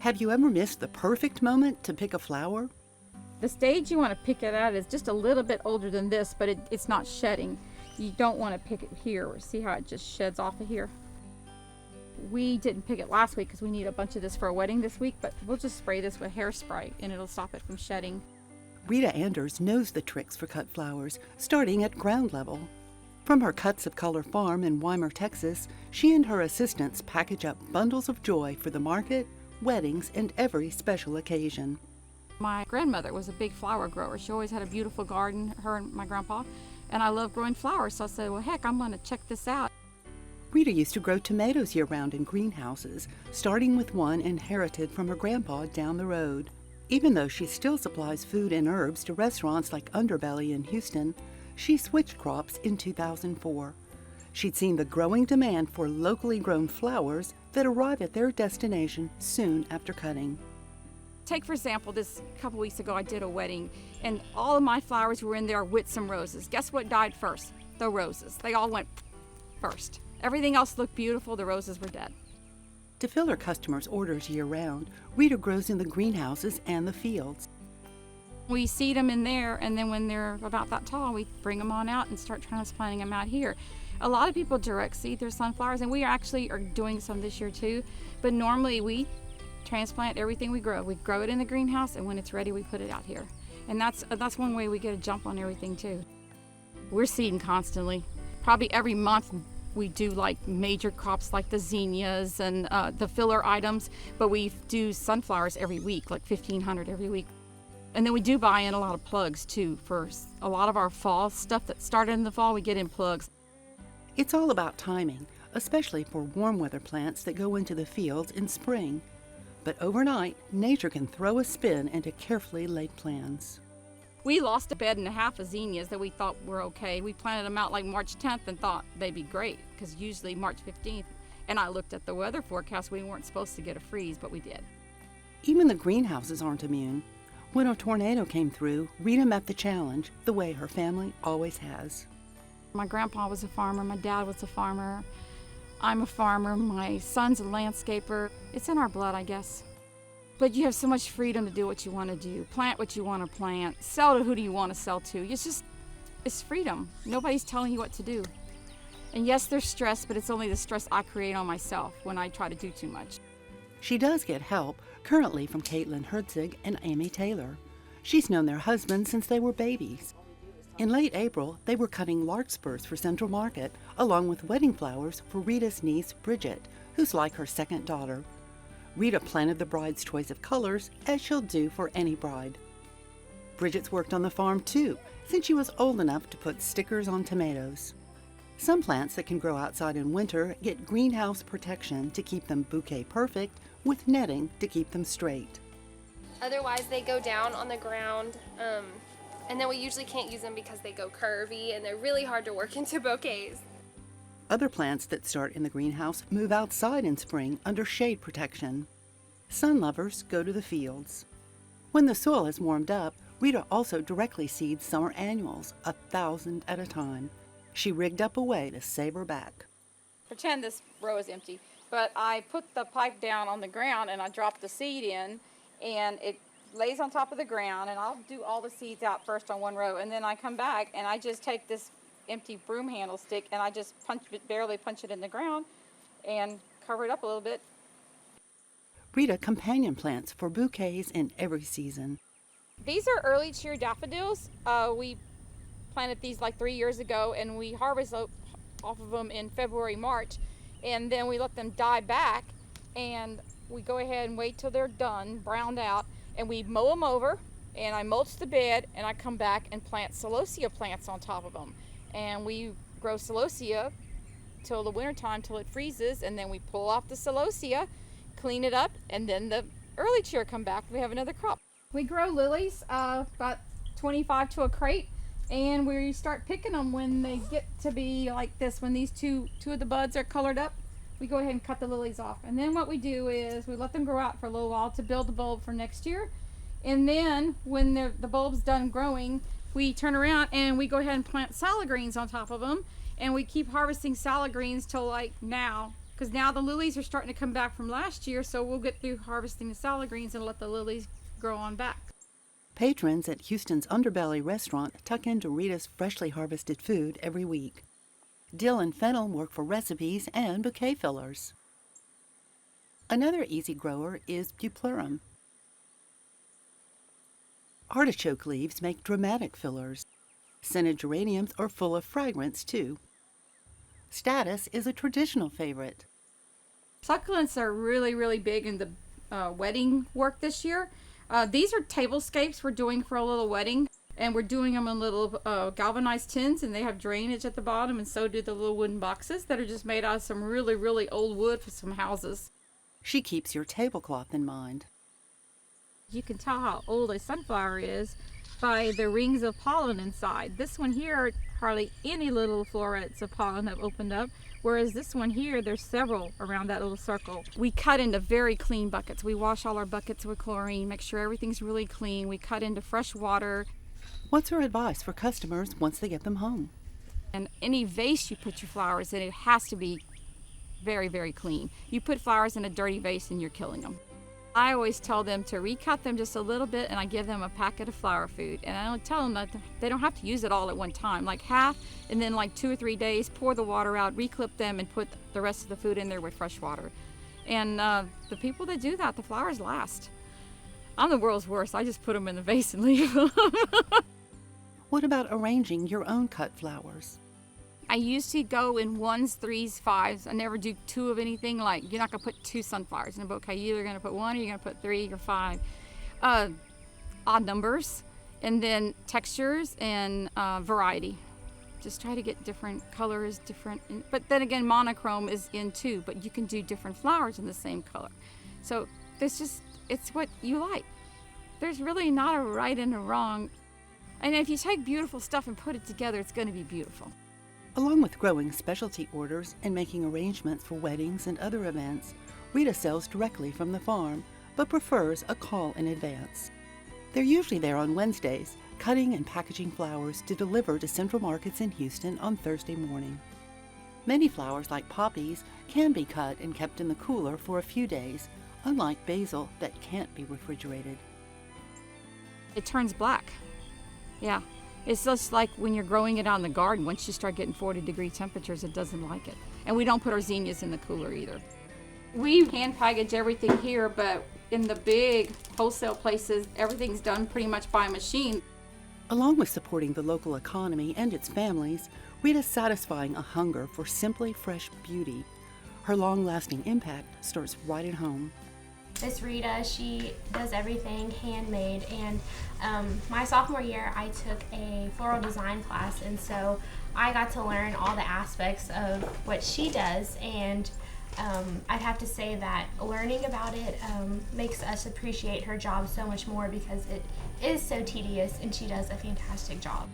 Have you ever missed the perfect moment to pick a flower? The stage you want to pick it at is just a little bit older than this, but it's not shedding. You don't want to pick it here. See how it just sheds off of here? We didn't pick it last week because we need a bunch of this for a wedding this week, but we'll just spray this with hairspray and it'll stop it from shedding. Rita Anders knows the tricks for cut flowers, starting at ground level. From her Cuts of Color farm in Weimar, Texas, she and her assistants package up bundles of joy for the market, weddings, and every special occasion. My grandmother was a big flower grower. She always had a beautiful garden, her and my grandpa, and I love growing flowers, so I said, well, heck, I'm going to check this out. Rita used to grow tomatoes year-round in greenhouses, starting with one inherited from her grandpa down the road. Even though she still supplies food and herbs to restaurants like Underbelly in Houston, she switched crops in 2004. She'd seen the growing demand for locally grown flowers that arrive at their destination soon after cutting. Take, for example, this couple weeks ago I did a wedding, and all of my flowers were in there with some roses. Guess what died first? The roses. They all went first. Everything else looked beautiful, the roses were dead. To fill her customers' orders year-round, Rita grows in the greenhouses and the fields. We seed them in there, and then when they're about that tall, we bring them on out and start transplanting them out here. A lot of people direct seed their sunflowers, and we actually are doing some this year too, but normally we transplant everything we grow. We grow it in the greenhouse, and when it's ready, we put it out here. And that's one way we get a jump on everything too. We're seeding constantly. Probably every month we do like major crops like the zinnias and the filler items, but we do sunflowers every week, like 1,500 every week. And then we do buy in a lot of plugs too. For a lot of our fall stuff that started in the fall, we get in plugs. It's all about timing, especially for warm weather plants that go into the fields in spring. But overnight, nature can throw a spin into carefully laid plans. We lost a bed and a half of zinnias that we thought were okay. We planted them out like March 10th and thought they'd be great, because usually March 15th. And I looked at the weather forecast, we weren't supposed to get a freeze, but we did. Even the greenhouses aren't immune. When a tornado came through, Rita met the challenge the way her family always has. My grandpa was a farmer, my dad was a farmer. I'm a farmer, my son's a landscaper. It's in our blood, I guess. But you have so much freedom to do what you want to do, plant what you want to plant, sell to who do you want to sell to. It's freedom. Nobody's telling you what to do. And yes, there's stress, but it's only the stress I create on myself when I try to do too much. She does get help, currently from Caitlin Herzig and Amy Taylor. She's known their husbands since they were babies. In late April, they were cutting larkspurs for Central Market, along with wedding flowers for Rita's niece, Bridget, who's like her second daughter. Rita planted the bride's choice of colors, as she'll do for any bride. Bridget's worked on the farm too, since she was old enough to put stickers on tomatoes. Some plants that can grow outside in winter get greenhouse protection to keep them bouquet perfect, with netting to keep them straight. Otherwise, they go down on the ground, and then we usually can't use them because they go curvy and they're really hard to work into bouquets. Other plants that start in the greenhouse move outside in spring under shade protection. Sun lovers go to the fields. When the soil is warmed up, Rita also directly seeds summer annuals, 1,000 at a time. She rigged up a way to save her back. Pretend this row is empty, but I put the pipe down on the ground and I drop the seed in, and it lays on top of the ground, and I'll do all the seeds out first on one row, and then I come back and I just take this empty broom handle stick and I just barely punch it in the ground and cover it up a little bit. Rita companion plants for bouquets in every season. These are early cheer daffodils. We planted these like 3 years ago, and we harvest off of them in February, March, and then we let them die back, and we go ahead and wait till they're done, browned out, and we mow them over, and I mulch the bed, and I come back and plant celosia plants on top of them. And we grow celosia till the wintertime, till it freezes, and then we pull off the celosia, clean it up, and then the early cheer come back. We have another crop. We grow lilies, about 25 to a crate, and we start picking them when they get to be like this. When these two of the buds are colored up, we go ahead and cut the lilies off. And then what we do is we let them grow out for a little while to build the bulb for next year. And then when the bulb's done growing, we turn around and we go ahead and plant salad greens on top of them, and we keep harvesting salad greens till like now, because now the lilies are starting to come back from last year, so we'll get through harvesting the salad greens and let the lilies grow on back. Patrons at Houston's Underbelly restaurant tuck into Rita's freshly harvested food every week. Dill and fennel work for recipes and bouquet fillers. Another easy grower is Bupleurum. Artichoke leaves make dramatic fillers. Scented geraniums are full of fragrance, too. Statice is a traditional favorite. Succulents are really, really big in the wedding work this year. These are tablescapes we're doing for a little wedding, and we're doing them in little galvanized tins, and they have drainage at the bottom, and so do the little wooden boxes that are just made out of some really, really old wood for some houses. She keeps your tablecloth in mind. You can tell how old a sunflower is by the rings of pollen inside. This one here, hardly any little florets of pollen have opened up, whereas this one here, there's several around that little circle. We cut into very clean buckets. We wash all our buckets with chlorine, make sure everything's really clean. We cut into fresh water. What's her advice for customers once they get them home? And any vase you put your flowers in, it has to be very, very clean. You put flowers in a dirty vase and you're killing them. I always tell them to recut them just a little bit, and I give them a packet of flower food. And I tell them that they don't have to use it all at one time, like half, and then like 2 or 3 days, pour the water out, reclip them, and put the rest of the food in there with fresh water. And the people that do that, the flowers last. I'm the world's worst. I just put them in the vase and leave them. What about arranging your own cut flowers? I used to go in 1s, 3s, 5s. I never do 2 of anything. Like, you're not going to put 2 sunflowers in a bouquet. You're either going to put 1 or you're going to put 3 or 5. Odd numbers, and then textures and variety. Just try to get different colors, but then again, monochrome is in too, but you can do different flowers in the same color. So it's what you like. There's really not a right and a wrong. And if you take beautiful stuff and put it together, it's going to be beautiful. Along with growing specialty orders and making arrangements for weddings and other events, Rita sells directly from the farm, but prefers a call in advance. They're usually there on Wednesdays, cutting and packaging flowers to deliver to Central Markets in Houston on Thursday morning. Many flowers, like poppies, can be cut and kept in the cooler for a few days, unlike basil that can't be refrigerated. It turns black. Yeah. It's just like when you're growing it out in the garden. Once you start getting 40-degree temperatures, it doesn't like it. And we don't put our zinnias in the cooler either. We hand package everything here, but in the big wholesale places, everything's done pretty much by machine. Along with supporting the local economy and its families, Rita's satisfying a hunger for simply fresh beauty. Her long-lasting impact starts right at home. Miss Rita, she does everything handmade, and my sophomore year I took a floral design class, and so I got to learn all the aspects of what she does, and I'd have to say that learning about it makes us appreciate her job so much more because it is so tedious and she does a fantastic job.